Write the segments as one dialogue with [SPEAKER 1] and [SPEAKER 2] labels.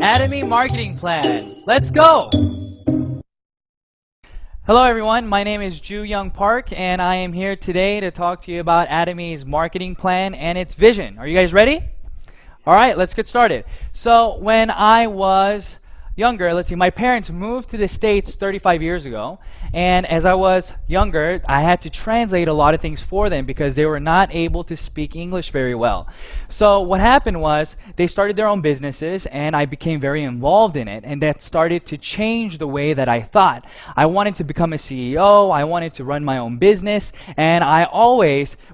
[SPEAKER 1] Atomy Marketing Plan. Let's go! Hello everyone, my name is Ju Young Park and I am here today to talk to you about Atomy's marketing plan and its vision. Are you guys ready? Alright, let's get started. So when I was younger, my parents moved to the States 35 years ago, and as I was younger, I had to translate a lot of things for them because they were not able to speak English very well. So what happened was they started their own businesses and I became very involved in it, and that started to change the way that I thought. I wanted to become a CEO, I wanted to run my own business, and I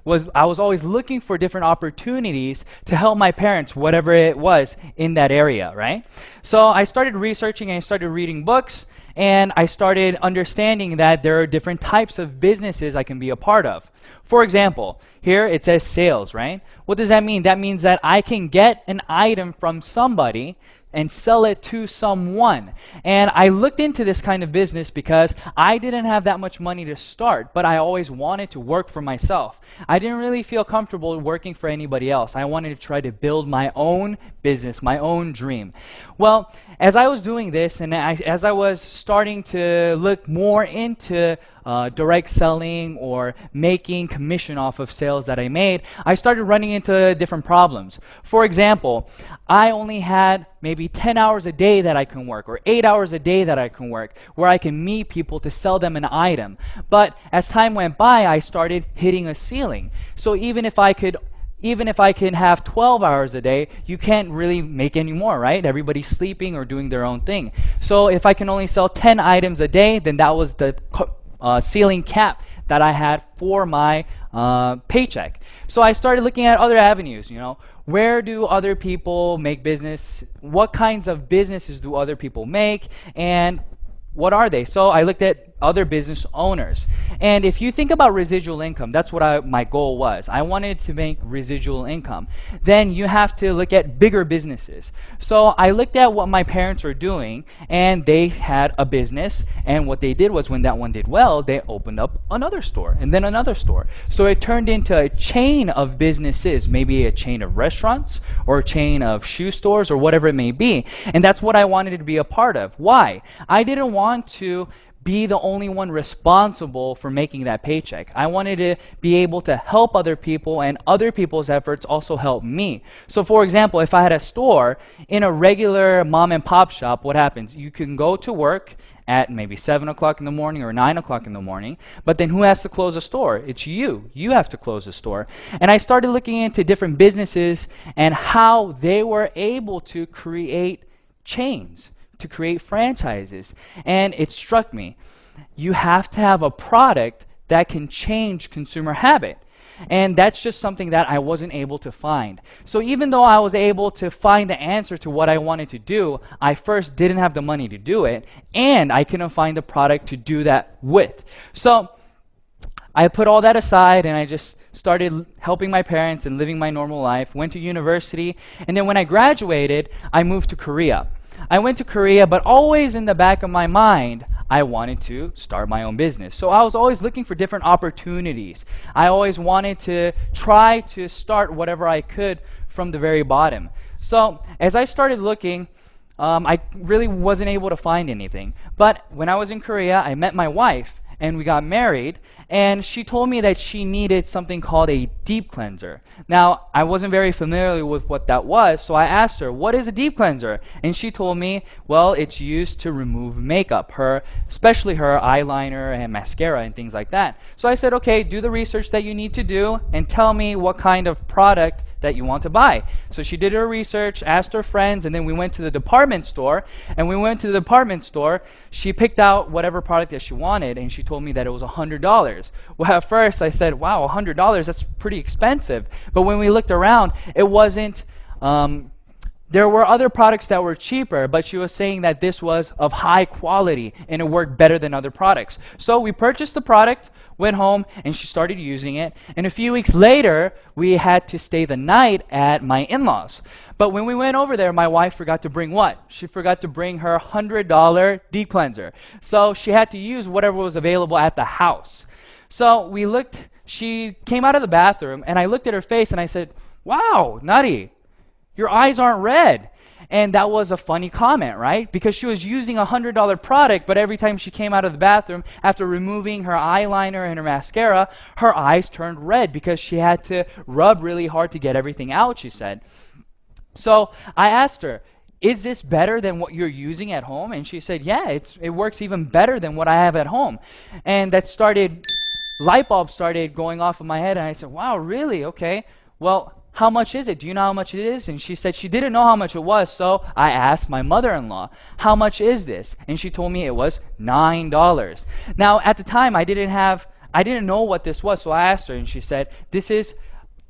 [SPEAKER 1] was always looking for different opportunities to help my parents, whatever it was in that area, right? So I started researching and I started reading books, and I started understanding that there are different types of businesses I can be a part of. For example, here it says sales, right? What does that mean? That means that I can get an item from somebody and sell it to someone. And I looked into this kind of business because I didn't have that much money to start, but I always wanted to work for myself. I didn't really feel comfortable working for anybody else. I wanted to try to build my own business, my own dream. Well, as I was doing this and as I was starting to look more into direct selling or making commission off of sales that I made, I started running into different problems. For example, I only had maybe 10 hours a day that I can work, or 8 hours a day that I can work, where I can meet people to sell them an item. But as time went by, I started hitting a ceiling. So even if I can have 12 hours a day, you can't really make any more, right? Everybody's sleeping or doing their own thing. So if I can only sell 10 items a day, then that was the ceiling cap that I had for my paycheck. So I started looking at other avenues, where do other people make business? What kinds of businesses do other people make? And what are they? So I looked at other business owners. And if you think about residual income, that's what my goal was. I wanted to make residual income. Then you have to look at bigger businesses. So I looked at what my parents were doing, and they had a business, and what they did was when that one did well, they opened up another store, and then another store. So it turned into a chain of businesses, maybe a chain of restaurants, or a chain of shoe stores, or whatever it may be. And that's what I wanted to be a part of. Why? I didn't want to be the only one responsible for making that paycheck. I wanted to be able to help other people, and other people's efforts also help me. So for example, if I had a store in a regular mom and pop shop, what happens? You can go to work at maybe 7 o'clock in the morning or 9 o'clock in the morning, but then who has to close the store? It's you. You have to close the store. And I started looking into different businesses and how they were able to create chains, to create franchises. And it struck me, you have to have a product that can change consumer habit. And that's just something that I wasn't able to find. So even though I was able to find the answer to what I wanted to do, I first didn't have the money to do it, and I couldn't find the product to do that with. So I put all that aside and I just started helping my parents and living my normal life, went to university, and then when I graduated, I moved to Korea. I went to Korea, but always in the back of my mind, I wanted to start my own business. So I was always looking for different opportunities. I always wanted to try to start whatever I could from the very bottom. So as I started looking, I really wasn't able to find anything. But when I was in Korea, I met my wife, and we got married, and she told me that she needed something called a deep cleanser. Now, I wasn't very familiar with what that was, so I asked her, what is a deep cleanser? And she told me, well, it's used to remove makeup, especially her eyeliner and mascara and things like that. So I said, okay, do the research that you need to do and tell me what kind of product that you want to buy. So she did her research, asked her friends, and then we went to the department store. And we went to the department store, she picked out whatever product that she wanted, and she told me that it was $100. Well, at first I said, wow, $100, that's pretty expensive. But when we looked around, it wasn't, there were other products that were cheaper, but she was saying that this was of high quality and it worked better than other products. So we purchased the product, went home, and she started using it. And a few weeks later, we had to stay the night at my in-laws. But when we went over there, my wife forgot to bring what? She forgot to bring her $100 deep cleanser. So she had to use whatever was available at the house. So we looked, she came out of the bathroom, and I looked at her face and I said, wow, Nutty, your eyes aren't red. And that was a funny comment, right? Because she was using a $100 product, but every time she came out of the bathroom, after removing her eyeliner and her mascara, her eyes turned red because she had to rub really hard to get everything out, she said. So I asked her, is this better than what you're using at home? And she said, yeah, it works even better than what I have at home. And that light bulb started going off in my head, and I said, wow, really? Okay. Well, how much is it? Do you know how much it is? And she said she didn't know how much it was, so I asked my mother-in-law, how much is this? And she told me it was $9. Now, at the time, I didn't know what this was, so I asked her, and she said, this is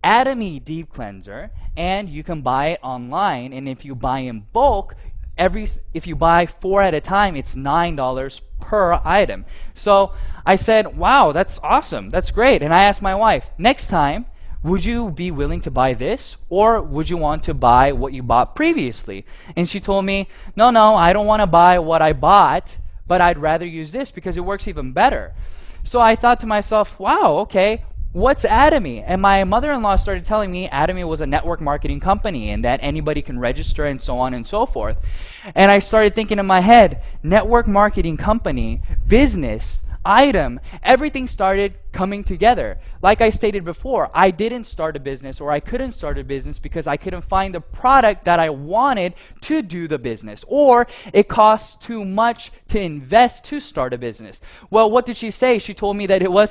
[SPEAKER 1] Atomy Deep Cleanser, and you can buy it online, and if you buy in bulk, if you buy 4 at a time, it's $9 per item. So I said, wow, that's awesome, that's great. And I asked my wife, next time, would you be willing to buy this, or would you want to buy what you bought previously? And she told me, no, I don't want to buy what I bought, but I'd rather use this because it works even better. So I thought to myself, wow, okay, what's Atomy? And my mother-in-law started telling me Atomy was a network marketing company and that anybody can register and so on and so forth. And I started thinking in my head, network marketing company, business, item, everything started coming together. Like I stated before, I didn't start a business, or I couldn't start a business because I couldn't find the product that I wanted to do the business, or it costs too much to invest to start a business. Well, what did she say? She told me that it was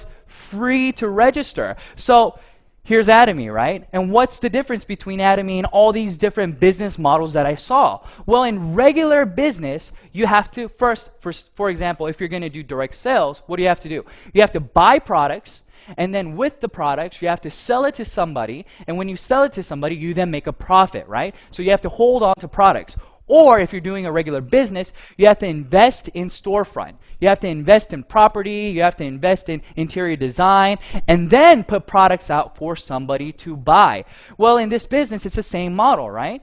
[SPEAKER 1] free to register. So here's Atomy, right? And what's the difference between Atomy and all these different business models that I saw? Well, in regular business, you have to first, for example, if you're going to do direct sales, what do you have to do? You have to buy products, and then with the products, you have to sell it to somebody, and when you sell it to somebody, you then make a profit, right? So you have to hold on to products. Or if you're doing a regular business, you have to invest in storefront. You have to invest in property, you have to invest in interior design, and then put products out for somebody to buy. Well, in this business, it's the same model, right?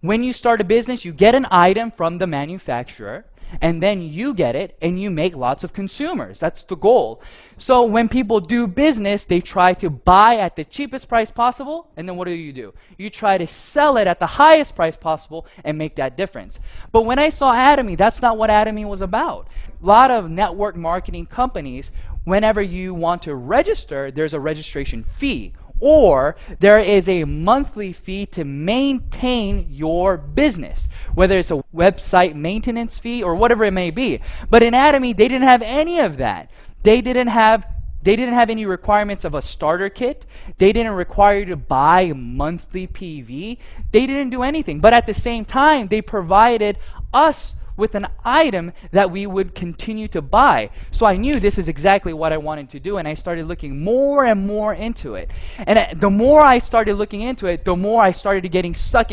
[SPEAKER 1] When you start a business, you get an item from the manufacturer, and then you get it, and you make lots of consumers. That's the goal. So when people do business, they try to buy at the cheapest price possible, and then what do? You try to sell it at the highest price possible and make that difference. But when I saw Atomy, that's not what Atomy was about. A lot of network marketing companies, whenever you want to register, there's a registration fee, or there is a monthly fee to maintain your business, whether it's a website maintenance fee or whatever it may be. But in Atomy, they didn't have any of that. They didn't have any requirements of a starter kit. They didn't require you to buy monthly PV. They didn't do anything. But at the same time, they provided us with an item that we would continue to buy. So I knew this is exactly what I wanted to do, and I started looking more and more into it. And the more I started looking into it, the more I started getting sucked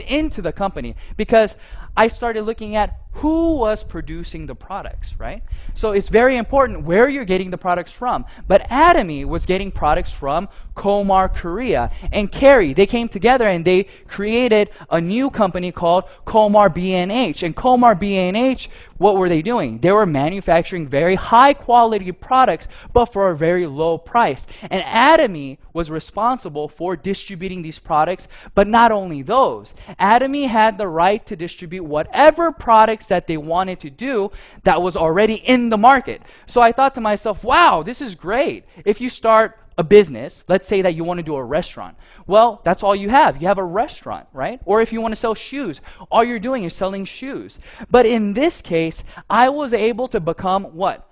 [SPEAKER 1] into the company, because I started looking at who was producing the products, right? So it's very important where you're getting the products from. But Atomy was getting products from Komar Korea and Kerry. They came together and they created a new company called Komar B&H. And Komar B&H, what were they doing? They were manufacturing very high quality products, but for a very low price. And Atomy was responsible for distributing these products, but not only those. Atomy had the right to distribute whatever products that they wanted to do that was already in the market. So I thought to myself, wow, this is great. If you start a business, let's say that you want to do a restaurant. Well, that's all you have. You have a restaurant, right? Or if you want to sell shoes, all you're doing is selling shoes. But in this case, I was able to become what?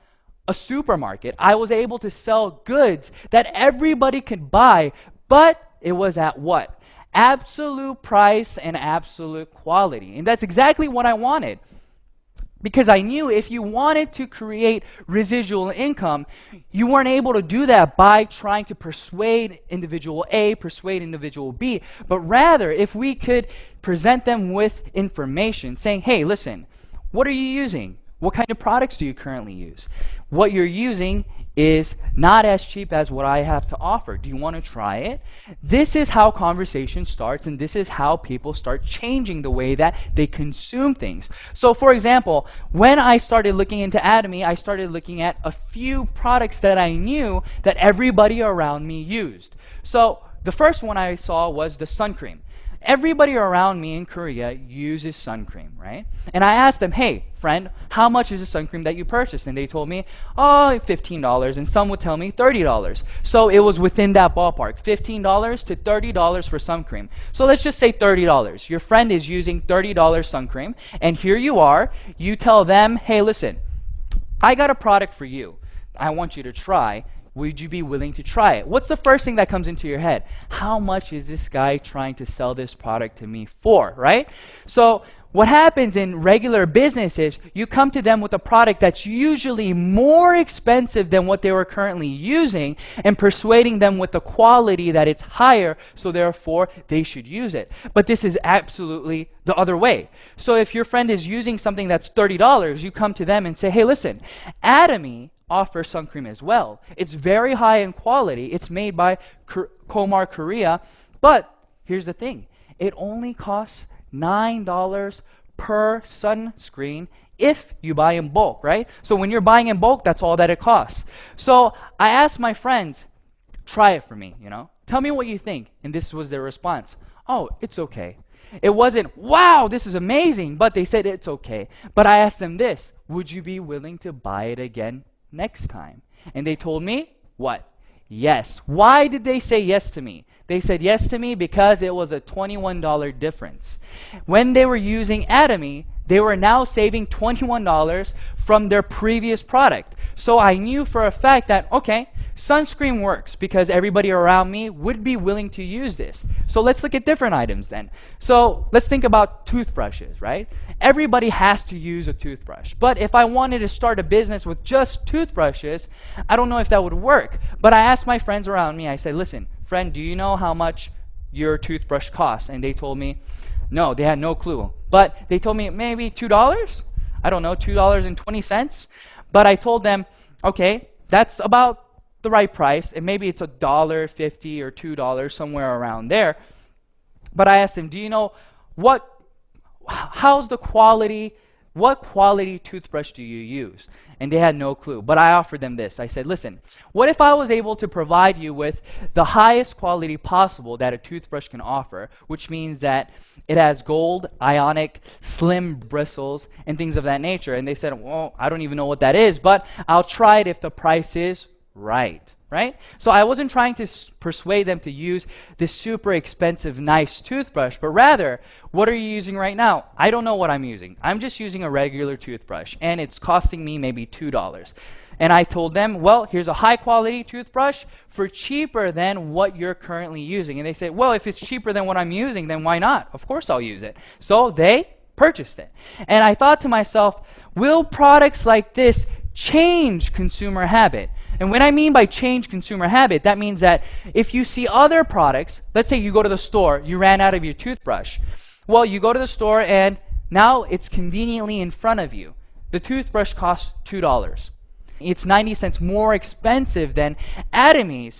[SPEAKER 1] A supermarket. I was able to sell goods that everybody could buy, but it was at what? Absolute price and absolute quality. And that's exactly what I wanted. Because I knew if you wanted to create residual income, you weren't able to do that by trying to persuade individual A, persuade individual B, but rather if we could present them with information saying, hey, listen, what are you using? What kind of products do you currently use? What you're using is not as cheap as what I have to offer. Do you want to try it? This is how conversation starts, and this is how people start changing the way that they consume things. So for example, when I started looking into Atomy, I started looking at a few products that I knew that everybody around me used. So the first one I saw was the sun cream. Everybody around me in Korea uses sun cream, right? And I asked them, hey, friend, how much is the sun cream that you purchased? And they told me, oh, $15. And some would tell me $30. So it was within that ballpark, $15 to $30 for sun cream. So let's just say $30. Your friend is using $30 sun cream, and here you are. You tell them, hey, listen, I got a product for you. I want you to try. Would you be willing to try it? What's the first thing that comes into your head? How much is this guy trying to sell this product to me for, right? So what happens in regular business is you come to them with a product that's usually more expensive than what they were currently using and persuading them with the quality that it's higher, so therefore they should use it. But this is absolutely the other way. So if your friend is using something that's $30, you come to them and say, hey, listen, Atomy offers sun cream as well. It's very high in quality. It's made by Komar Korea. But here's the thing. It only costs $9 per sunscreen if you buy in bulk, right? So when you're buying in bulk, that's all that it costs. So I asked my friends, try it for me, Tell me what you think. And this was their response. Oh, it's okay. It wasn't, wow, this is amazing, but they said it's okay. But I asked them this, would you be willing to buy it again next time? And they told me, what? Yes. Why did they say yes to me? They said yes to me because it was a $21 difference. When they were using Atomy, they were now saving $21 from their previous product. So I knew for a fact that, okay, sunscreen works because everybody around me would be willing to use this. So let's look at different items then. So let's think about toothbrushes, right? Everybody has to use a toothbrush. But if I wanted to start a business with just toothbrushes, I don't know if that would work. But I asked my friends around me, I said, listen, friend, do you know how much your toothbrush costs? And they told me, no, they had no clue. But they told me maybe $2? I don't know, $2.20. But I told them, okay, that's about the right price, and maybe it's $1.50 or $2, somewhere around there. But I asked them, do you know how's the quality, what quality toothbrush do you use? And they had no clue. But I offered them this. I said, listen, what if I was able to provide you with the highest quality possible that a toothbrush can offer, which means that it has gold, ionic, slim bristles, and things of that nature? And they said, well, I don't even know what that is, but I'll try it if the price is right. So I wasn't trying to persuade them to use this super expensive, nice toothbrush, but rather, what are you using right now? I don't know what I'm using. I'm just using a regular toothbrush, and it's costing me maybe $2. And I told them, well, here's a high-quality toothbrush for cheaper than what you're currently using. And they said, well, if it's cheaper than what I'm using, then why not? Of course I'll use it. So they purchased it. And I thought to myself, will products like this change consumer habit? And when I mean by change consumer habit, that means that if you see other products, let's say you go to the store, you ran out of your toothbrush. Well, you go to the store and now it's conveniently in front of you. The toothbrush costs $2. It's 90 cents more expensive than Atomy's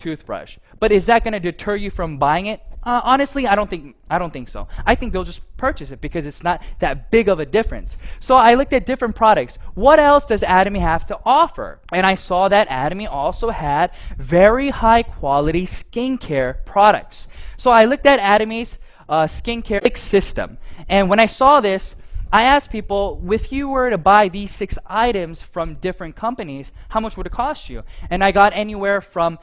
[SPEAKER 1] toothbrush. But is that going to deter you from buying it? Honestly, I don't think so. I think they'll just purchase it because it's not that big of a difference. So I looked at different products. What else does Atomy have to offer? And I saw that Atomy also had very high quality skincare products. So I looked at Atomy's skincare system. And when I saw this, I asked people, if you were to buy these 6 items from different companies, how much would it cost you? And I got anywhere from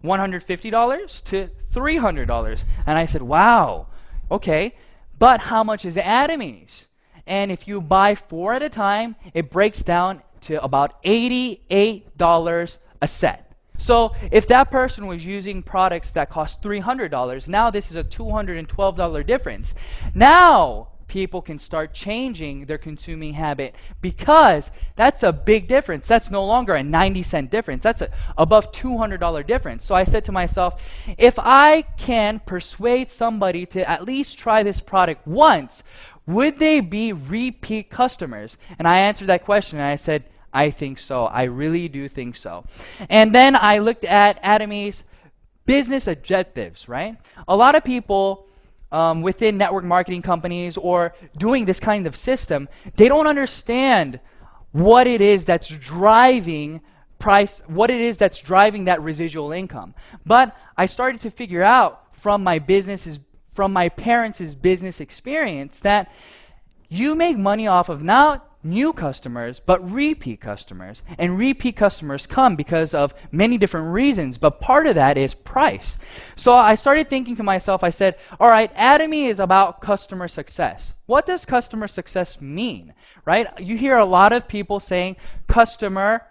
[SPEAKER 1] $150 to $300. And I said, wow, okay, but how much is Atomy's? And if you buy 4 at a time, it breaks down to about $88 a set. So if that person was using products that cost $300, now this is a $212 difference. Now people can start changing their consuming habit because that's a big difference. That's no longer a 90-cent difference. That's above $200 difference. So I said to myself, if I can persuade somebody to at least try this product once, would they be repeat customers? And I answered that question and I said, I think so. I really do think so. And then I looked at Atomy's business objectives, right? A lot of people within network marketing companies or doing this kind of system, they don't understand what it is that's driving what it is that's driving that residual income. But I started to figure out from my from my parents' business experience that you make money off of not new customers, but repeat customers. And repeat customers come because of many different reasons, but part of that is price. So I started thinking to myself, I said, all right, Atomy is about customer success. What does customer success mean, right? You hear a lot of people saying customer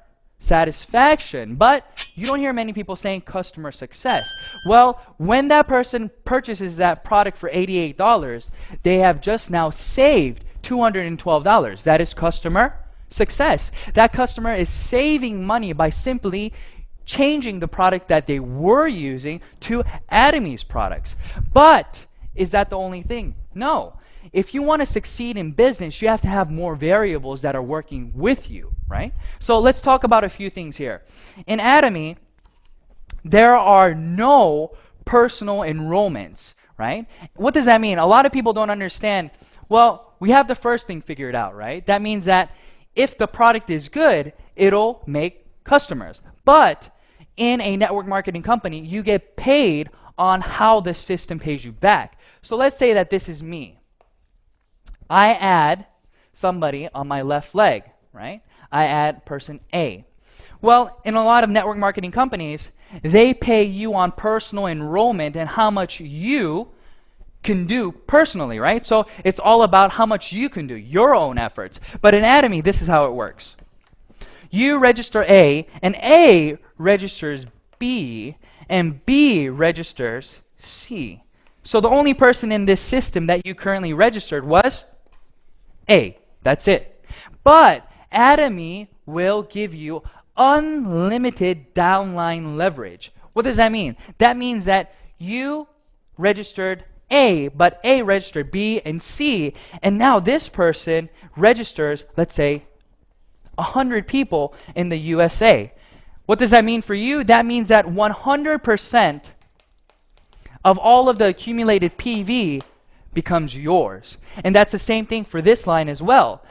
[SPEAKER 1] satisfaction, but you don't hear many people saying customer success. Well, when that person purchases that product for $88, they have just now saved $212. That is customer success. That customer is saving money by simply changing the product that they were using to Atomy's products. But is that the only thing? No. If you want to succeed in business, you have to have more variables that are working with you, right? So let's talk about a few things here. In Atomy, there are no personal enrollments, right? What does that mean? A lot of people don't understand. Well, we have the first thing figured out, right? That means that if the product is good, it'll make customers. But in a network marketing company, you get paid on how the system pays you back. So let's say that this is me. I add somebody on my left leg, right? I add person A. Well, in a lot of network marketing companies, they pay you on personal enrollment and how much you can do personally, right? So it's all about how much you can do, your own efforts. But in Atomy, this is how it works. You register A, and A registers B, and B registers C. So the only person in this system that you currently registered was A. That's it. But Atomy will give you unlimited downline leverage. What does that mean? That means that you registered A, but A registered B and C, and now this person registers, let's say, 100 people in the USA. What does that mean for you? That means that 100% of all of the accumulated PV becomes yours. And that's the same thing for this line as well.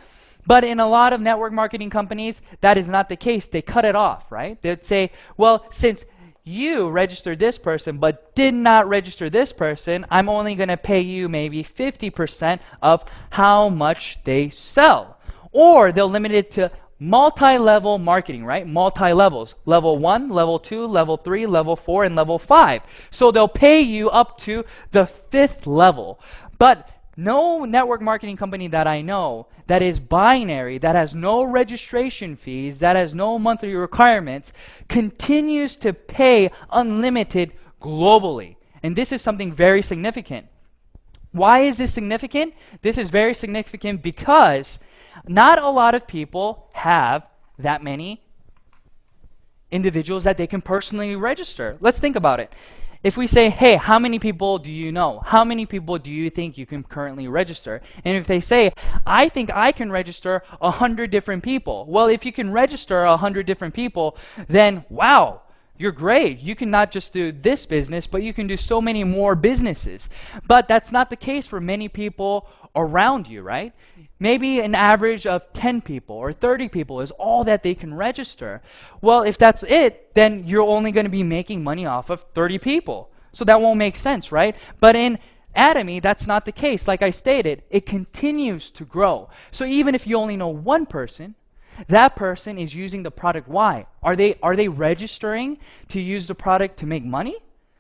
[SPEAKER 1] But in a lot of network marketing companies, that is not the case. They cut it off, right? They'd say, well, since you registered this person but did not register this person, I'm only going to pay you maybe 50% of how much they sell. Or they'll limit it to multi-level marketing, right? Multi-levels. Level 1, Level 2, Level 3, Level 4, and Level 5. So they'll pay you up to the 5th level. But no network marketing company that I know that is binary, that has no registration fees, that has no monthly requirements, continues to pay unlimited globally. And this is something very significant. Why is this significant? This is very significant because not a lot of people have that many individuals that they can personally register. Let's think about it. If we say, hey, how many people do you know? How many people do you think you can currently register? And if they say, I think I can register 100 different people. Well, if you can register 100 different people, then wow, you're great. You can not just do this business, but you can do so many more businesses. But that's not the case for many people around you, right? Maybe an average of 10 people or 30 people is all that they can register. Well, if that's it, then you're only going to be making money off of 30 people. So that won't make sense, right? But in Atomy, that's not the case. Like I stated, it continues to grow. So even if you only know one person, that person is using the product. Why? Are they registering to use the product to make money?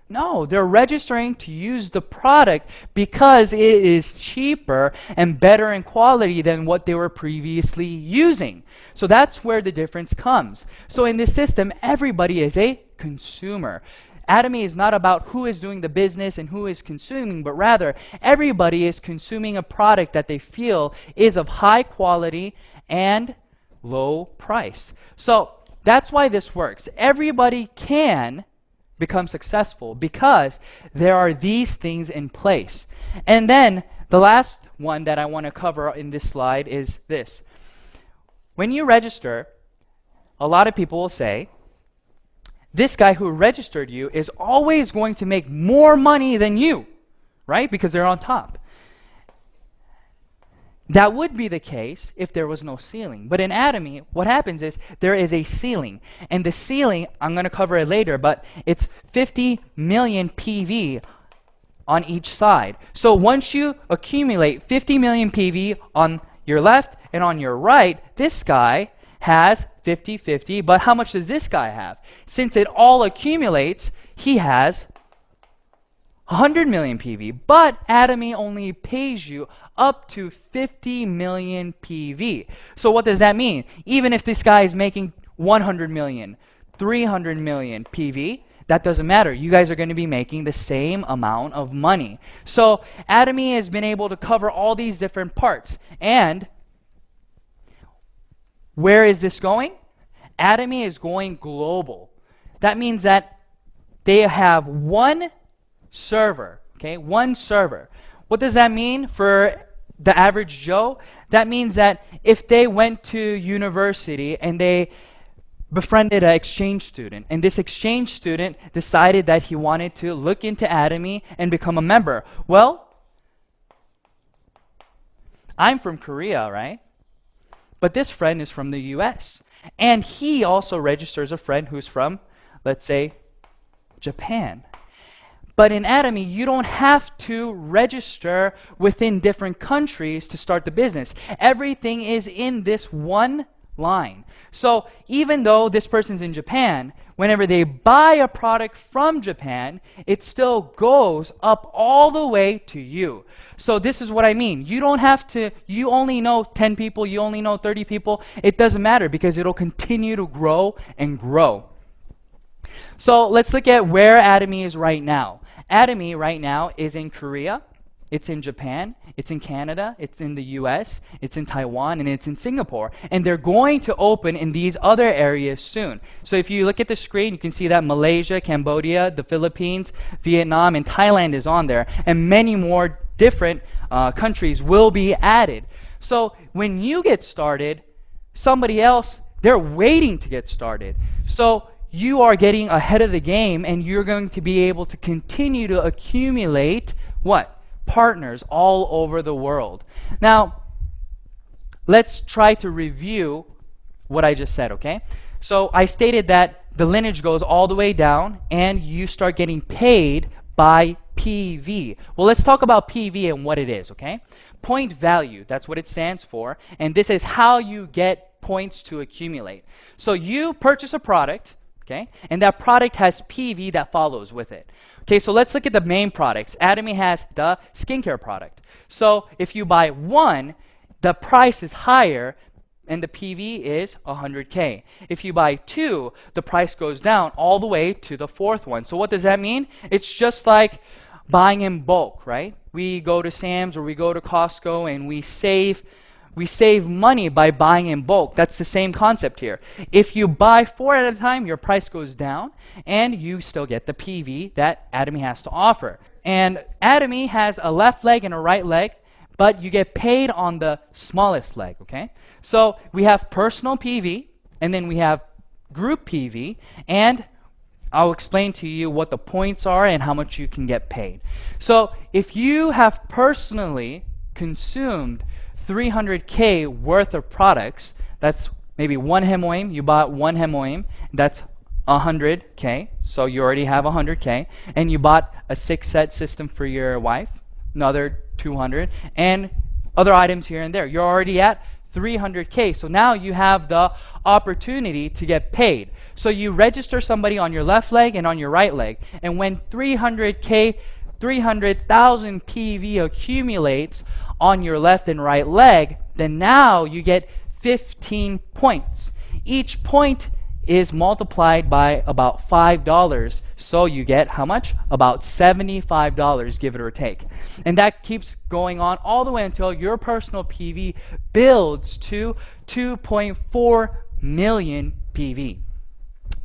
[SPEAKER 1] No, they're registering to use the product because it is cheaper and better in quality than what they were previously using. So that's where the difference comes. So in this system, everybody is a consumer. Atomy is not about who is doing the business and who is consuming, but rather everybody is consuming a product that they feel is of high quality and low price. So that's why this works. Everybody can become successful because there are these things in place. And then the last one that I want to cover in this slide is this. When you register, a lot of people will say, this guy who registered you is always going to make more money than you, right? Because they're on top. That would be the case if there was no ceiling. But in Atomy, what happens is there is a ceiling. And the ceiling, I'm going to cover it later, but it's 50 million PV on each side. So once you accumulate 50 million PV on your left and on your right, this guy has 50-50, but how much does this guy have? Since it all accumulates, he has 100 million PV, but Atomy only pays you up to 50 million PV. So what does that mean? Even if this guy is making 100 million, 300 million PV, that doesn't matter. You guys are going to be making the same amount of money. So Atomy has been able to cover all these different parts. And where is this going? Atomy is going global. That means that they have one server, okay? One server. What does that mean for the average Joe? That means that if they went to university and they befriended an exchange student, and this exchange student decided that he wanted to look into Atomy and become a member. Well, I'm from Korea, right? But this friend is from the US. And he also registers a friend who's from, let's say, Japan. But in Atomy, you don't have to register within different countries to start the business. Everything is in this one line. So even though this person's in Japan, whenever they buy a product from Japan, it still goes up all the way to you. So this is what I mean. You don't have to, you only know 10 people, you only know 30 people. It doesn't matter because it'll continue to grow and grow. So let's look at where Atomy is right now. Atomy right now is in Korea, it's in Japan, it's in Canada, it's in the US, it's in Taiwan, and it's in Singapore. And they're going to open in these other areas soon. So if you look at the screen, you can see that Malaysia, Cambodia, the Philippines, Vietnam, and Thailand is on there. And many more different countries will be added. So when you get started, somebody else, they're waiting to get started. So you are getting ahead of the game, and you're going to be able to continue to accumulate what? Partners all over the world. Now, let's try to review what I just said, okay? So I stated that the lineage goes all the way down, and you start getting paid by PV. Well, let's talk about PV and what it is, okay? Point value, that's what it stands for, and this is how you get points to accumulate. So you purchase a product, okay, and that product has PV that follows with it. Okay, so let's look at the main products. Atomy has the skincare product. So if you buy one, the price is higher and the PV is 100K. If you buy two, the price goes down all the way to the fourth one. So what does that mean? It's just like buying in bulk, right? We go to Sam's or we go to Costco and we save money by buying in bulk. That's the same concept here. If you buy 4 at a time, your price goes down, and you still get the PV that Atomy has to offer. And Atomy has a left leg and a right leg, but you get paid on the smallest leg, okay? So we have personal PV, and then we have group PV, and I'll explain to you what the points are and how much you can get paid. So if you have personally consumed 300K worth of products, that's maybe one hemoim, you bought one hemoim, that's 100K, so you already have 100K, and you bought a 6-set system for your wife, another 200, and other items here and there. You're already at 300K, so now you have the opportunity to get paid. So you register somebody on your left leg and on your right leg, and when 300K, 300,000 PV accumulates on your left and right leg, then now you get 15 points. Each point is multiplied by about $5, so you get how much? About $75, give it or take. And that keeps going on all the way until your personal PV builds to 2.4 million PV.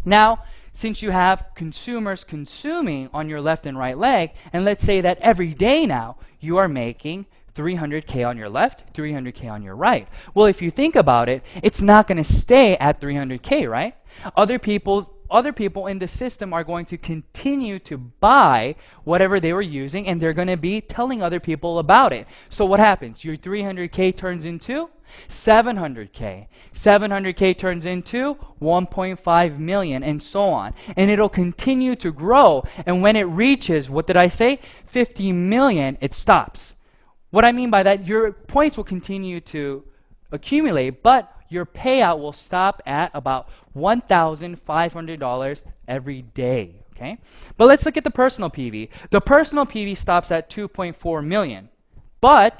[SPEAKER 1] Now, since you have consumers consuming on your left and right leg, and let's say that every day now you are making 300K on your left, 300K on your right. Well, if you think about it, it's not going to stay at 300K, right? Other people other people in the system are going to continue to buy whatever they were using, and they're going to be telling other people about it. So what happens? Your 300K turns into 700K. 700K turns into 1.5 million, and so on. And it'll continue to grow. And when it reaches, what did I say? 50 million, it stops. What I mean by that, your points will continue to accumulate, but your payout will stop at about $1,500 every day. Okay? But let's look at the personal PV. The personal PV stops at 2.4 million, but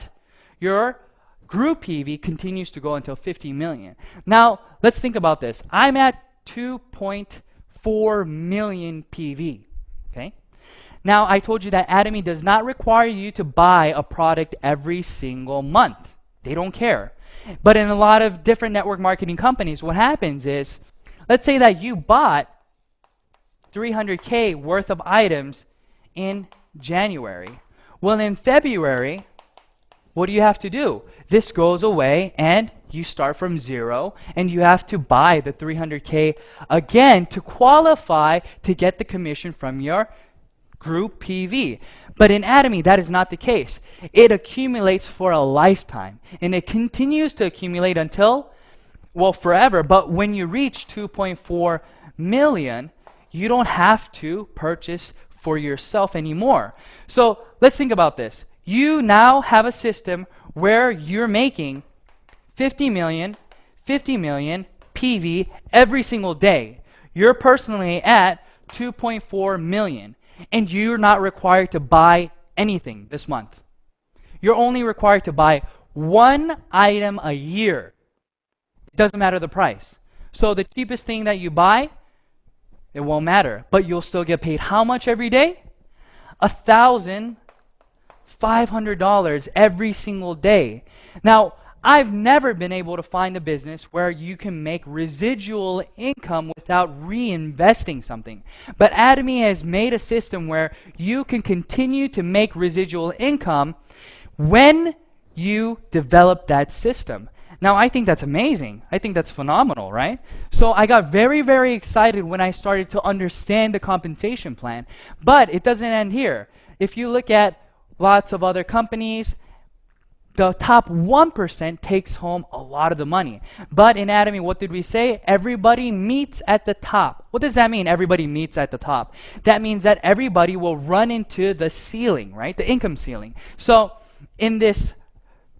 [SPEAKER 1] your group PV continues to go until 50 million. Now, let's think about this. I'm at 2.4 million PV. Okay? Now, I told you that Atomy does not require you to buy a product every single month. They don't care. But in a lot of different network marketing companies, what happens is, let's say that you bought 300K worth of items in January. Well, in February, what do you have to do? This goes away, and you start from zero, and you have to buy the 300K again to qualify to get the commission from your group PV. But in Atomy, that is not the case. It accumulates for a lifetime, and it continues to accumulate until, well, forever. But when you reach 2.4 million, you don't have to purchase for yourself anymore. So let's think about this. You now have a system where you're making 50 million PV every single day. You're personally at 2.4 million. And you're not required to buy anything this month. You're only required to buy one item a year. It doesn't matter the price. So the cheapest thing that you buy, it won't matter. But you'll still get paid how much every day? $1,500 every single day. Now, I've never been able to find a business where you can make residual income without reinvesting something. But Atomy has made a system where you can continue to make residual income when you develop that system. Now, I think that's amazing. I think that's phenomenal, right? So I got very, very excited when I started to understand the compensation plan. But it doesn't end here. If you look at lots of other companies, the top 1% takes home a lot of the money. But in Atomy, what did we say? Everybody meets at the top. What does that mean, everybody meets at the top? That means that everybody will run into the ceiling, right? The income ceiling. So in this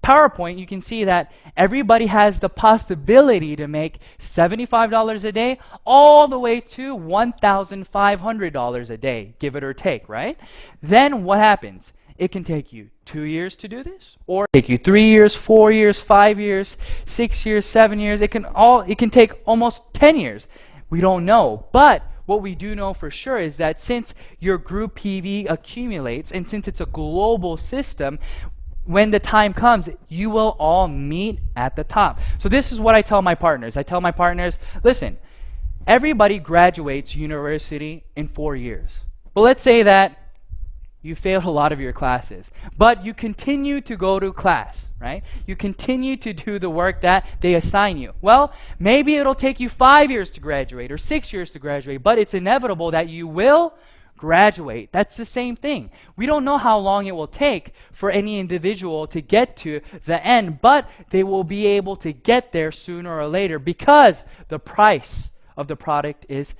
[SPEAKER 1] PowerPoint, you can see that everybody has the possibility to make $75 a day all the way to $1,500 a day, give it or take, right? Then what happens? It can take you 2 years to do this, or take you 3 years, 4 years, 5 years, 6 years, 7 years. It can take almost 10 years. We don't know. But what we do know for sure is that since your group PV accumulates, and since it's a global system, when the time comes, you will all meet at the top. So this is what I tell my partners. I tell my partners, listen, everybody graduates university in 4 years. But let's say that you failed a lot of your classes, but you continue to go to class, right? You continue to do the work that they assign you. Well, maybe it'll take you 5 years to graduate or 6 years to graduate, but it's inevitable that you will graduate. That's the same thing. We don't know how long it will take for any individual to get to the end, but they will be able to get there sooner or later because the price of the product is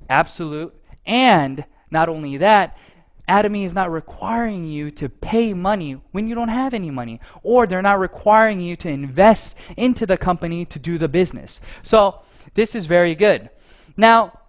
[SPEAKER 1] absolute. And not only that, Atomy is not requiring you to pay money when you don't have any money, or they're not requiring you to invest into the company to do the business. So this is very good. Now,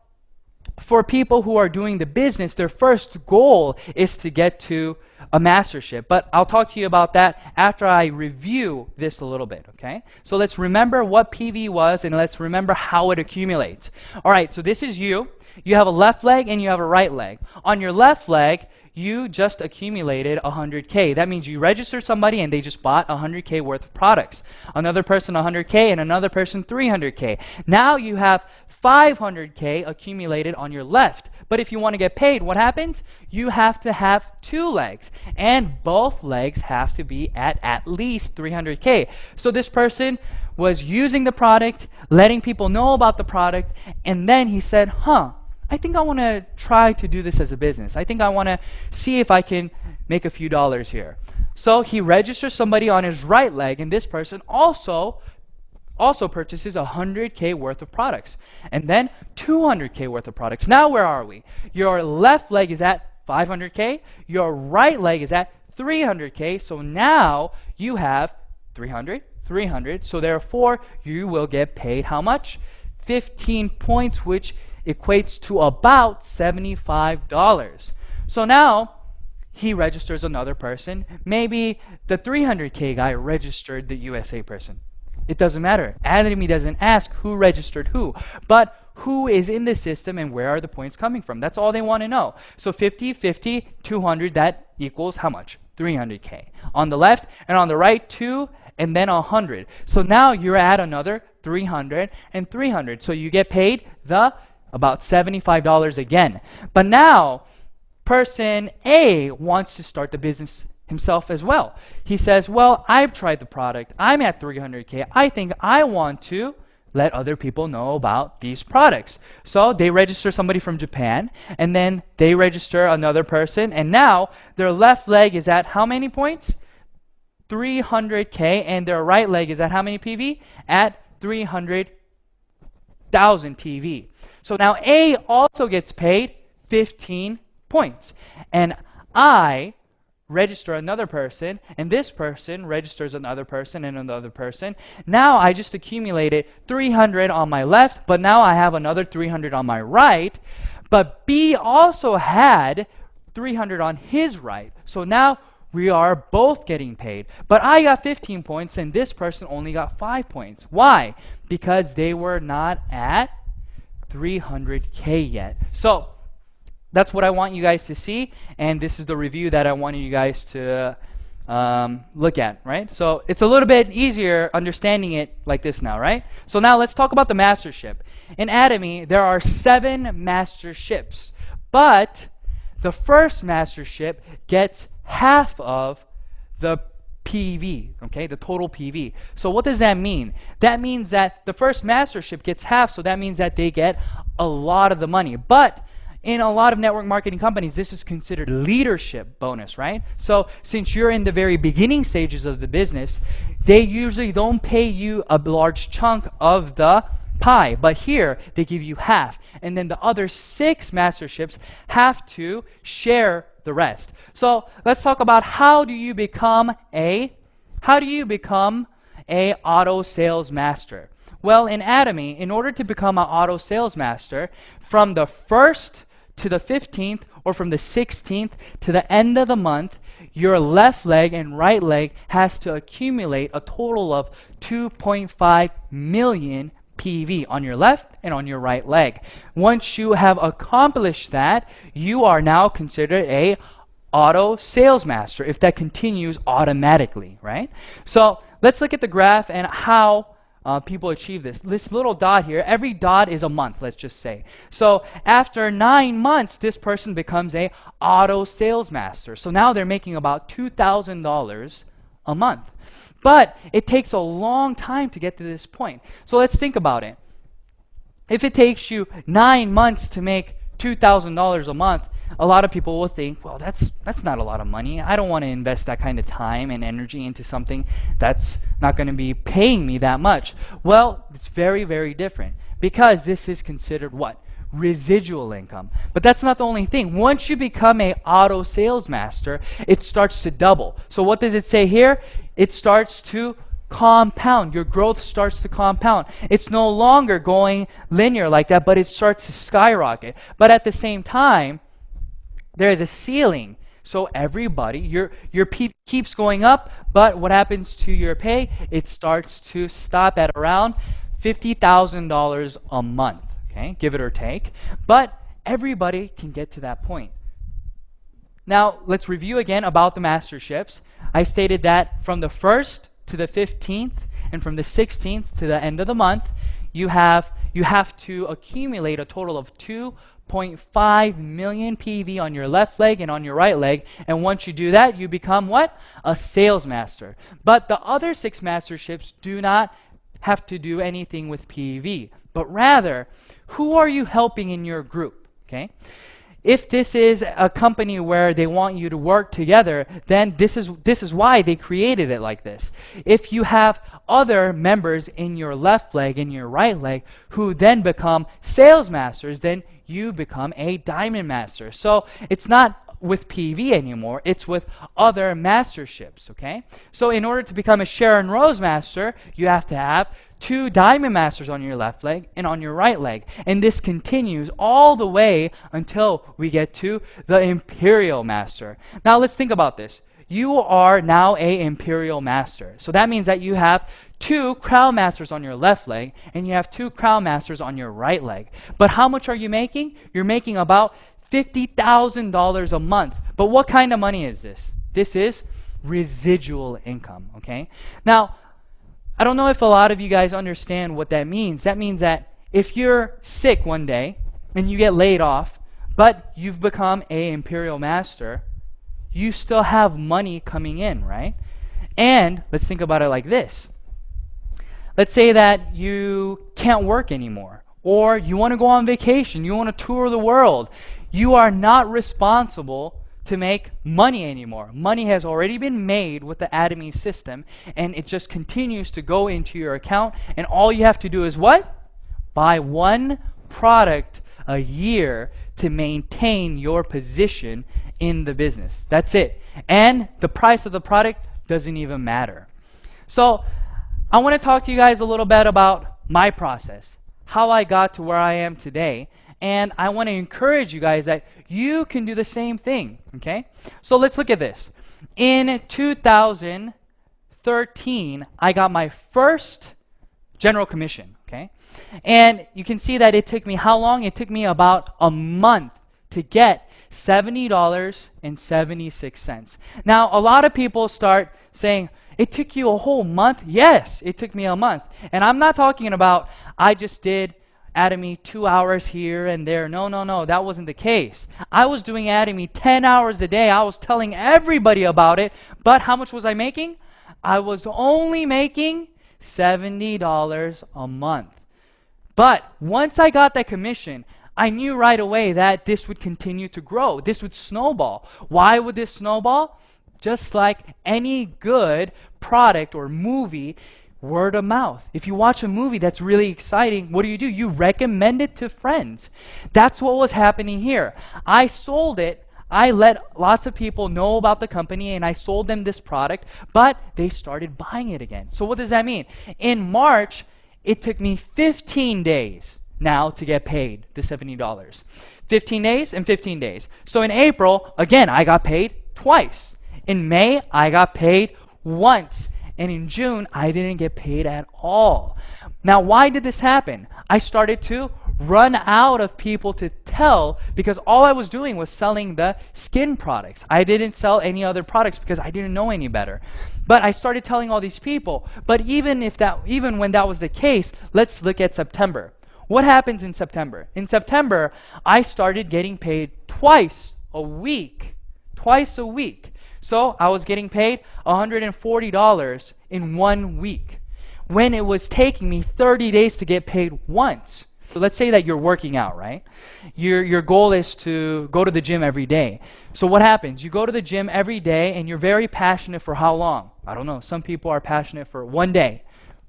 [SPEAKER 1] for people who are doing the business, their first goal is to get to a mastership. But I'll talk to you about that after I review this a little bit, okay? So let's remember what PV was, and let's remember how it accumulates. All right, so this is you. You have a left leg and you have a right leg. On your left leg, you just accumulated 100K. That means you registered somebody and they just bought 100K worth of products. Another person 100K and another person 300K. Now you have 500K accumulated on your left. But if you want to get paid, what happens? You have to have 2 legs, and both legs have to be at least 300K. So this person was using the product, letting people know about the product, and then he said, I think I want to try to do this as a business. I think I want to see if I can make a few dollars here. So he registers somebody on his right leg, and this person also purchases 100K worth of products, and then 200K worth of products. Now where are we? Your left leg is at 500K, your right leg is at 300K, so now you have 300, 300, so therefore you will get paid how much? 15 points, which equates to about $75. So now he registers another person. Maybe the 300K guy registered the USA person. It doesn't matter. Atomy doesn't ask who registered who, but who is in the system and where are the points coming from. That's all they want to know. So 50, 50, 200, that equals how much? 300K. On the left and on the right, 2 and then 100. So now you're at another 300 and 300. So you get paid about $75 again. But now person A wants to start the business himself as well. He says, well, I've tried the product. I'm at 300K. I think I want to let other people know about these products. So they register somebody from Japan, and then they register another person, and now their left leg is at how many points? 300K, and their right leg is at how many PV? At 300,000 PV. So now A also gets paid 15 points. And I register another person, and this person registers another person and another person. Now I just accumulated 300 on my left, but now I have another 300 on my right. But B also had 300 on his right. So now we are both getting paid. But I got 15 points, and this person only got 5 points. Why? Because they were not at 300K yet. So that's what I want you guys to see, and this is the review that I wanted you guys to look at, right? So it's a little bit easier understanding it like this now, right? So now let's talk about the mastership. In Atomy, there are 7 masterships, but the first mastership gets half of the PV, okay, the total PV. So what does that mean? That means that the first mastership gets half, so that means that they get a lot of the money. But in a lot of network marketing companies, this is considered leadership bonus, right? So since you're in the very beginning stages of the business, they usually don't pay you a large chunk of the pie. But here, they give you half. And then the other 6 masterships have to share the rest. So let's talk about how do you become a auto sales master. Well, in Atomy, in order to become an auto sales master, from the 1st to the 15th, or from the 16th to the end of the month, your left leg and right leg has to accumulate a total of 2.5 million PV on your left and on your right leg. Once you have accomplished that, you are now considered a auto sales master if that continues automatically, right? So let's look at the graph and how people achieve this. This little dot here, every dot is a month, let's just say. So after 9 months, this person becomes a auto sales master. So now they're making about $2,000 a month. But it takes a long time to get to this point. So let's think about it. If it takes you 9 months to make $2,000 a month, a lot of people will think, well, that's not a lot of money. I don't want to invest that kind of time and energy into something that's not going to be paying me that much. Well, it's very, very different, because this is considered what? Residual income. But that's not the only thing. Once you become a auto sales master, it starts to double. So what does it say here? It starts to compound. Your growth starts to compound. It's no longer going linear like that, but it starts to skyrocket. But at the same time, there is a ceiling. So everybody, your pay keeps going up, but what happens to your pay? It starts to stop at around $50,000 a month, okay, give it or take. But everybody can get to that point. Now, let's review again about the masterships. I stated that from the 1st to the 15th and from the 16th to the end of the month, you have you have to accumulate a total of 2.5 million PV on your left leg and on your right leg. And once you do that, you become what? A sales master. But the other 6 masterships do not have to do anything with PV, but rather, who are you helping in your group? Okay? If this is a company where they want you to work together, then this is why they created it like this. If you have other members in your left leg and your right leg who then become sales masters, then you become a diamond master. So it's not with PV anymore, it's with other masterships, okay? So in order to become a Sharon Rose master, you have to have 2 diamond masters on your left leg and on your right leg. And this continues all the way until we get to the Imperial Master. Now let's think about this. You are now a Imperial Master. So that means that you have 2 Crown Masters on your left leg and you have 2 Crown Masters on your right leg. But how much are you making? You're making about $50,000 a month. But what kind of money is this? This is residual income, okay? Now, I don't know if a lot of you guys understand what that means. That means that if you're sick one day and you get laid off, but you've become a Imperial Master, you still have money coming in, right? And let's think about it like this. Let's say that you can't work anymore, or you want to go on vacation, you want to tour the world. You are not responsible to make money anymore. Money has already been made with the Atomy system, and it just continues to go into your account, and all you have to do is what? Buy 1 product a year to maintain your position in the business. That's it. And the price of the product doesn't even matter. So I want to talk to you guys a little bit about my process, how I got to where I am today. And I want to encourage you guys that you can do the same thing, okay? So let's look at this. In 2013, I got my first general commission, okay? And you can see that it took me how long? It took me about a month to get $70.76. Now, a lot of people start saying, it took you a whole month? Yes, it took me a month. And I'm not talking about I just did Atomy 2 hours here and there. No, that wasn't the case. I was doing Atomy 10 hours a day. I was telling everybody about it. But how much was I making? I was only making $70 a month. But once I got that commission, I knew right away that this would continue to grow. This would snowball. Why would this snowball? Just like any good product or movie, word of mouth. If you watch a movie that's really exciting, what do? You recommend it to friends. That's what was happening here. I sold it. I let lots of people know about the company and I sold them this product, but they started buying it again. So what does that mean? In March, it took me 15 days now to get paid the $70. 15 days and 15 days. So in April, again, I got paid twice. In May, I got paid once. And in June, I didn't get paid at all. Now, why did this happen? I started to run out of people to tell because all I was doing was selling the skin products. I didn't sell any other products because I didn't know any better. But I started telling all these people. But even when that was the case, let's look at September. What happens in September? In September, I started getting paid twice a week. Twice a week. So I was getting paid $140 in 1 week when it was taking me 30 days to get paid once. So let's say that you're working out, right? Your goal is to go to the gym every day. So what happens? You go to the gym every day and you're very passionate for how long? I don't know. Some people are passionate for 1 day.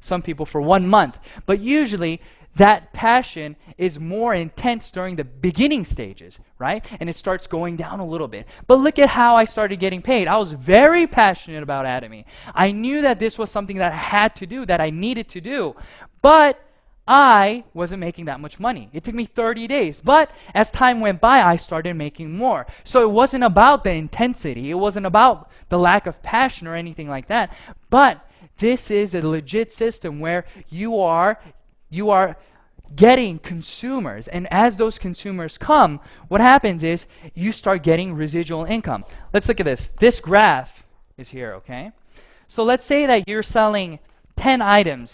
[SPEAKER 1] Some people for 1 month. But usually that passion is more intense during the beginning stages, right? And it starts going down a little bit. But look at how I started getting paid. I was very passionate about Atomy. I knew that this was something that I had to do, that I needed to do. But I wasn't making that much money. It took me 30 days. But as time went by, I started making more. So it wasn't about the intensity. It wasn't about the lack of passion or anything like that. But this is a legit system where you are getting consumers, and as those consumers come, what happens is you start getting residual income. Let's look at this. This graph is here, okay? So let's say that you're selling 10 items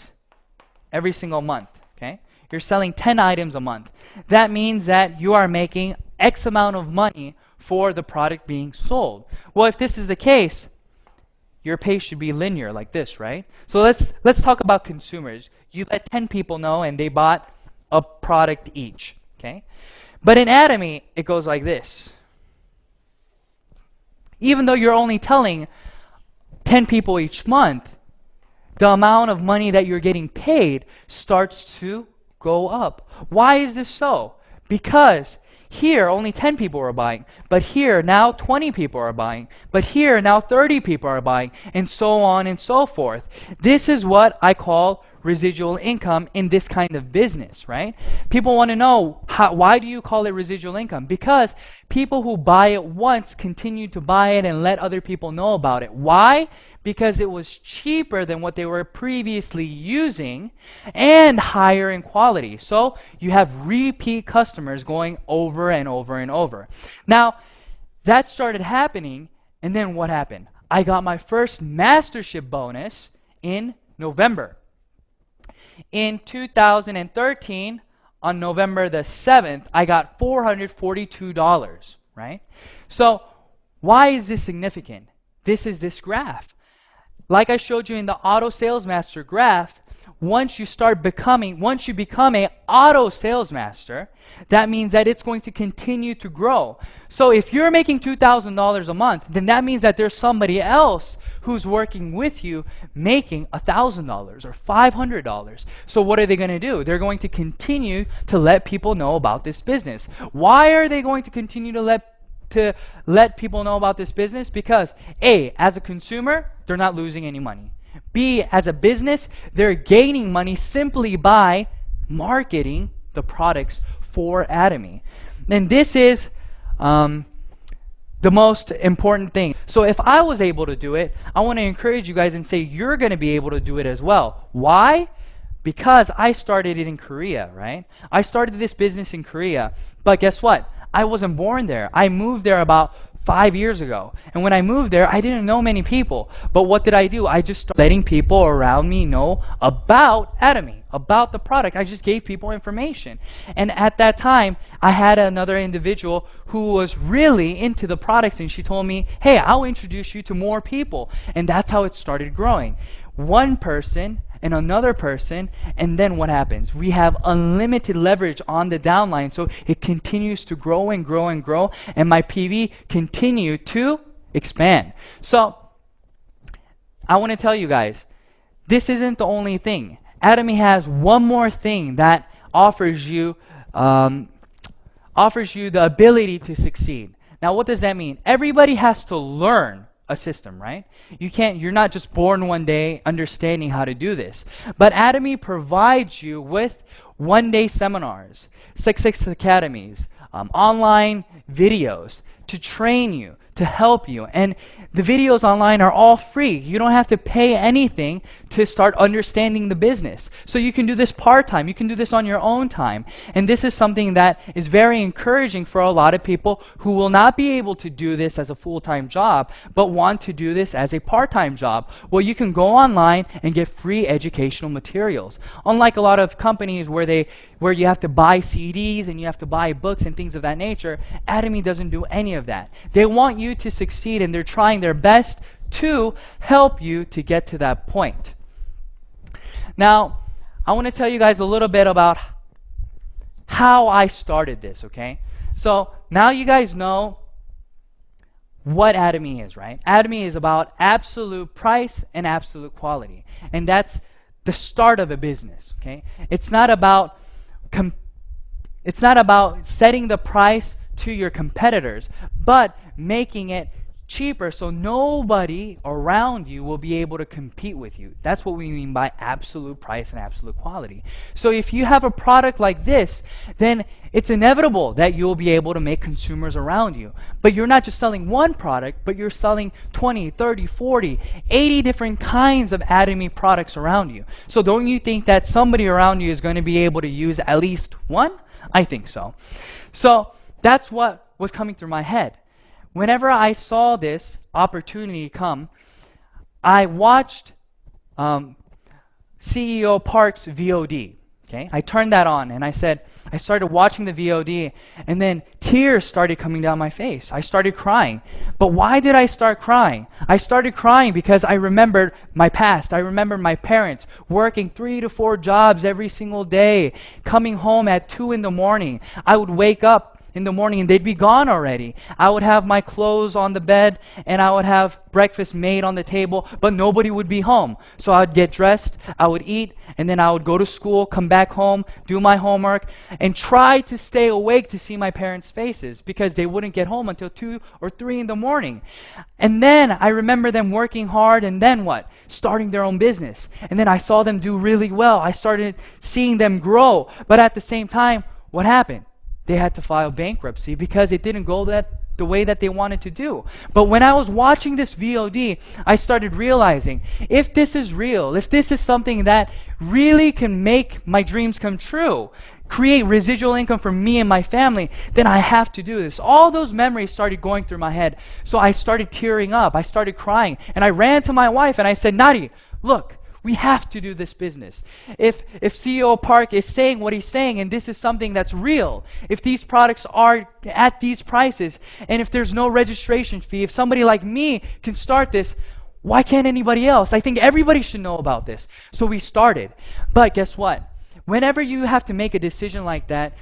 [SPEAKER 1] every single month, okay? you're selling 10 items a month. That means that you are making X amount of money for the product being sold. Well, if this is the case, your pace should be linear like this, right? So let's talk about consumers. You let 10 people know and they bought a product each, okay? But in Atomy, it goes like this. Even though you're only telling 10 people each month, the amount of money that you're getting paid starts to go up. Why is this so? Because here only 10 people are buying, but here now 20 people are buying, but here now 30 people are buying, and so on and so forth. This is what I call residual income in this kind of business, right? People want to know, why do you call it residual income? Because people who buy it once continue to buy it and let other people know about it. Why? Because it was cheaper than what they were previously using and higher in quality. So you have repeat customers going over and over and over. Now, that started happening, and then what happened? I got my first mastership bonus in November. In 2013, on November the 7th, I got $442, right? So why is this significant? This is this graph. Like I showed you in the Auto Sales Master graph, once you become an auto sales master, that means that it's going to continue to grow. So if you're making $2,000 a month, then that means that there's somebody else who's working with you making $1,000 or $500. So what are they going to do? They're going to continue to let people know about this business. Why are they going to continue to let people know about this business? Because A, as a consumer, they're not losing any money. B, as a business, they're gaining money simply by marketing the products for Atomy. And this is the most important thing. So if I was able to do it, I want to encourage you guys and say you're going to be able to do it as well. Why? Because I started it in Korea, right? I started this business in Korea, but guess what? I wasn't born there. I moved there about 5 years ago. And when I moved there, I didn't know many people. But what did I do? I just started letting people around me know about Atomy, about the product. I just gave people information. And at that time, I had another individual who was really into the products, and she told me, hey, I'll introduce you to more people. And that's how it started growing. One person and another person, and then what happens? We have unlimited leverage on the downline, so it continues to grow and grow and grow, and my PV continued to expand. So I want to tell you guys, this isn't the only thing. Atomy has one more thing that offers you the ability to succeed. Now, what does that mean? Everybody has to learn a system, right? You're not just born one day understanding how to do this. But Atomy provides you with one-day seminars, 6 academies, online videos to train you, to help you. And the videos online are all free. You don't have to pay anything to start understanding the business. So you can do this part-time. You can do this on your own time. And this is something that is very encouraging for a lot of people who will not be able to do this as a full-time job, but want to do this as a part-time job. Well, you can go online and get free educational materials. Unlike a lot of companies where you have to buy CDs and you have to buy books and things of that nature, Atomy doesn't do any of that. They want you to succeed, and they're trying their best to help you to get to that point. Now, I want to tell you guys a little bit about how I started this, okay? So now you guys know what Atomy is, right? Atomy is about absolute price and absolute quality. And that's the start of a business, okay? It's not about setting the price to your competitors, but making it cheaper so nobody around you will be able to compete with you. That's what we mean by absolute price and absolute quality. So if you have a product like this, then it's inevitable that you'll be able to make consumers around you. But you're not just selling one product, but you're selling 20, 30, 40, 80 different kinds of Atomy products around you. So don't you think that somebody around you is going to be able to use at least one? I think so. So that's what was coming through my head. Whenever I saw this opportunity come, I watched CEO Park's VOD. okay? I turned that on, and I started watching the VOD, and then tears started coming down my face. I started crying. But why did I start crying? I started crying because I remembered my past. I remembered my parents working 3 to 4 jobs every single day, coming home at 2 in the morning. I would wake up in the morning and they'd be gone already. I would have my clothes on the bed and I would have breakfast made on the table, but nobody would be home. So I would get dressed, I would eat, and then I would go to school, come back home, do my homework, and try to stay awake to see my parents' faces because they wouldn't get home until 2 or 3 in the morning. And then I remember them working hard, and then what? Starting their own business. And then I saw them do really well. I started seeing them grow. But at the same time, what happened? They had to file bankruptcy because it didn't go the way that they wanted to do. But when I was watching this VOD, I started realizing, if this is real, if this is something that really can make my dreams come true, create residual income for me and my family, then I have to do this. All those memories started going through my head. So I started tearing up. I started crying. And I ran to my wife and I said, Nadi, look, we have to do this business. If CEO Park is saying what he's saying, and this is something that's real, if these products are at these prices, and if there's no registration fee, if somebody like me can start this, why can't anybody else? I think everybody should know about this. So we started. But guess what? Whenever you have to make a decision like that,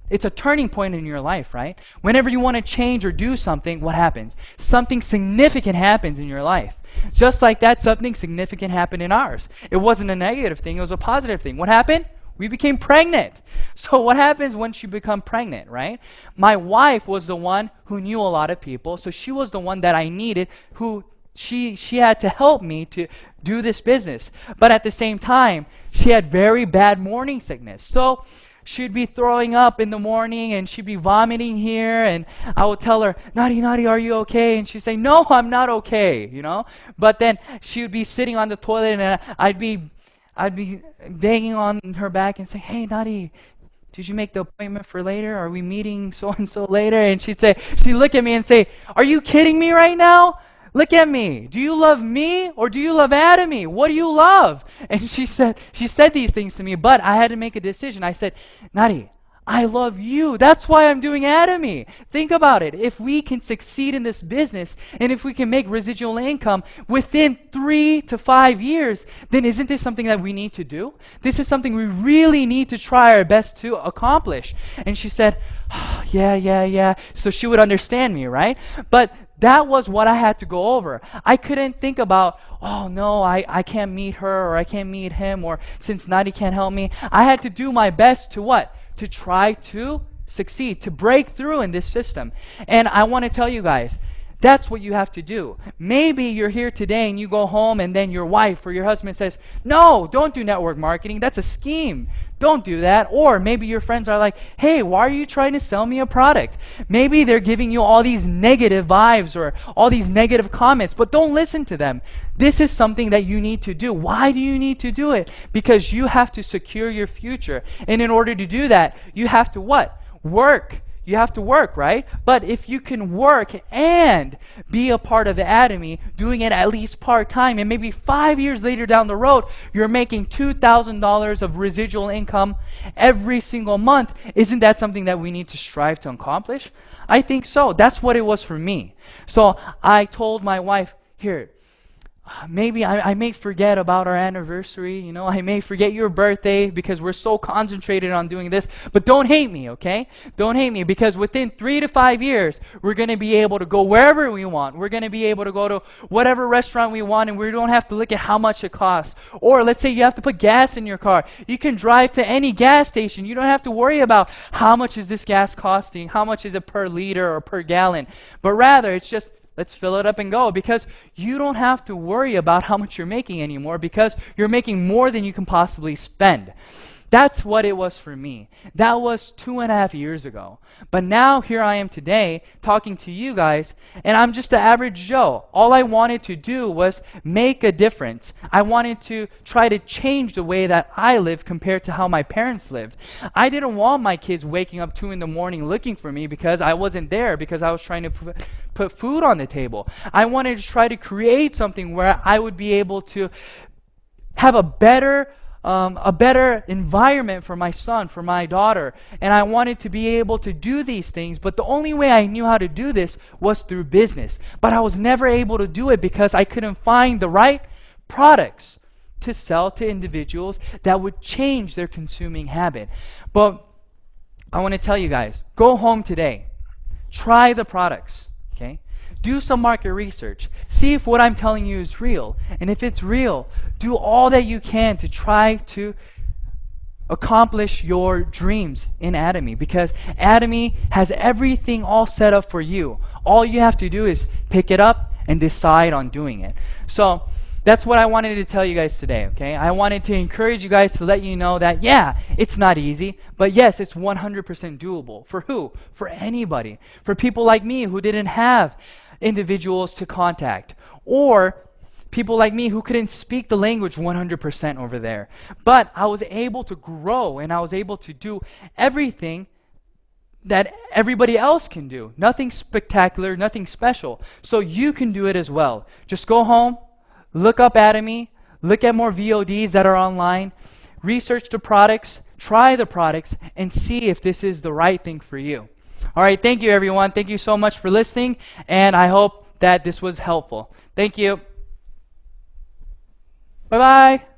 [SPEAKER 1] it's a turning point in your life, right? Whenever you want to change or do something, what happens? Something significant happens in your life. Just like that, something significant happened in ours. It wasn't a negative thing, it was a positive thing. What happened? We became pregnant. So what happens once you become pregnant, right? My wife was the one who knew a lot of people, so she was the one that I needed, who she had to help me to do this business. But at the same time, she had very bad morning sickness. So she'd be throwing up in the morning and she'd be vomiting here, and I would tell her, Nadi, are you okay? And she'd say, no, I'm not okay, you know? But then she would be sitting on the toilet and I'd be banging on her back and say, hey, Nadi, did you make the appointment for later? Are we meeting so-and-so later? And she'd look at me and say, are you kidding me right now? Look at me. Do you love me or do you love Atomy? What do you love? And she said these things to me, but I had to make a decision. I said, Nadi, I love you. That's why I'm doing Atomy. Think about it. If we can succeed in this business and if we can make residual income within 3 to 5 years, then isn't this something that we need to do? This is something we really need to try our best to accomplish. And she said, oh, yeah. So she would understand me, right? But that was what I had to go over. I couldn't think about, oh no, I can't meet her or I can't meet him, or since Nadi can't help me. I had to do my best to what? To try to succeed, to break through in this system. And I want to tell you guys, that's what you have to do. Maybe you're here today and you go home and then your wife or your husband says, no, don't do network marketing. That's a scheme. Don't do that. Or maybe your friends are like, hey, why are you trying to sell me a product? Maybe they're giving you all these negative vibes or all these negative comments, but don't listen to them. This is something that you need to do. Why do you need to do it? Because you have to secure your future. And in order to do that, you have to what? Work. You have to work, right? But if you can work and be a part of the Atomy, doing it at least part-time, and maybe 5 years later down the road, you're making $2,000 of residual income every single month, isn't that something that we need to strive to accomplish? I think so. That's what it was for me. So I told my wife, here, maybe I may forget about our anniversary, you know, I may forget your birthday because we're so concentrated on doing this, but don't hate me, okay? Don't hate me, because within 3 to 5 years, we're going to be able to go wherever we want. We're going to be able to go to whatever restaurant we want, and we don't have to look at how much it costs. Or let's say you have to put gas in your car. You can drive to any gas station. You don't have to worry about how much is this gas costing, how much is it per liter or per gallon, but rather it's just, let's fill it up and go, because you don't have to worry about how much you're making anymore because you're making more than you can possibly spend. That's what it was for me. That was 2.5 years ago. But now here I am today talking to you guys, and I'm just the average Joe. All I wanted to do was make a difference. I wanted to try to change the way that I live compared to how my parents lived. I didn't want my kids waking up 2 in the morning looking for me because I wasn't there, because I was trying to put food on the table. I wanted to try to create something where I would be able to have a better a better environment for my son, for my daughter. And I wanted to be able to do these things, but the only way I knew how to do this was through business. But I was never able to do it because I couldn't find the right products to sell to individuals that would change their consuming habit. But I want to tell you guys, go home today. Try the products, okay? Do some market research. See if what I'm telling you is real. And if it's real, do all that you can to try to accomplish your dreams in Atomy, because Atomy has everything all set up for you. All you have to do is pick it up and decide on doing it. So that's what I wanted to tell you guys today, okay? I wanted to encourage you guys to let you know that, yeah, it's not easy, but yes, it's 100% doable. For who? For anybody. For people like me who didn't have individuals to contact, or people like me who couldn't speak the language 100% over there. But I was able to grow, and I was able to do everything that everybody else can do. Nothing spectacular, nothing special. So you can do it as well. Just go home, look up Atomy, look at more VODs that are online, research the products, try the products, and see if this is the right thing for you. All right, thank you, everyone. Thank you so much for listening, and I hope that this was helpful. Thank you. Bye-bye.